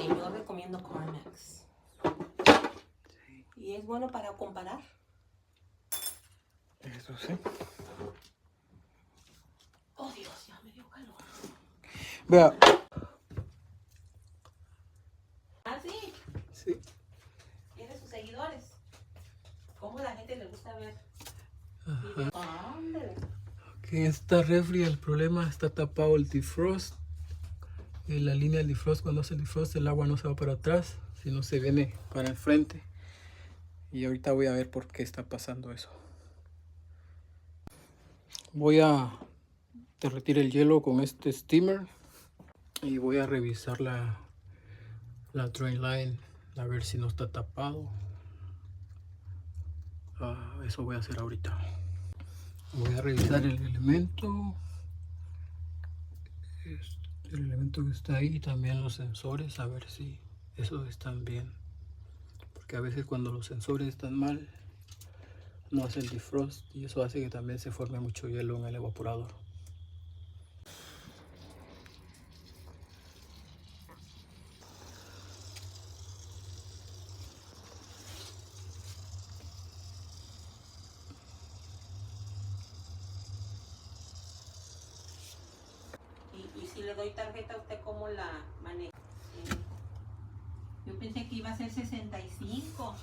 yo recomiendo Carmex. Sí. Y es bueno para comparar. Eso sí. Oh Dios, ya me dio calor. Vea. Ah, sí. Sí. Tiene sus seguidores. ¿Cómo la gente le gusta ver? Ajá. Ándale. Que esta refri, el problema está tapado el defrost. La línea del defrost, cuando hace el defrost, el agua no se va para atrás, sino se viene para el frente. Y ahorita voy a ver por qué está pasando eso. Voy a derretir el hielo con este steamer y voy a revisar la drain line a ver si no está tapado. Eso voy a hacer ahorita. Voy a revisar el elemento que está ahí y también los sensores, a ver si esos están bien, porque a veces cuando los sensores están mal no hace el defrost y eso hace que también se forme mucho hielo en el evaporador. Y si le doy tarjeta, ¿usted cómo la maneja? Yo pensé que iba a ser 65.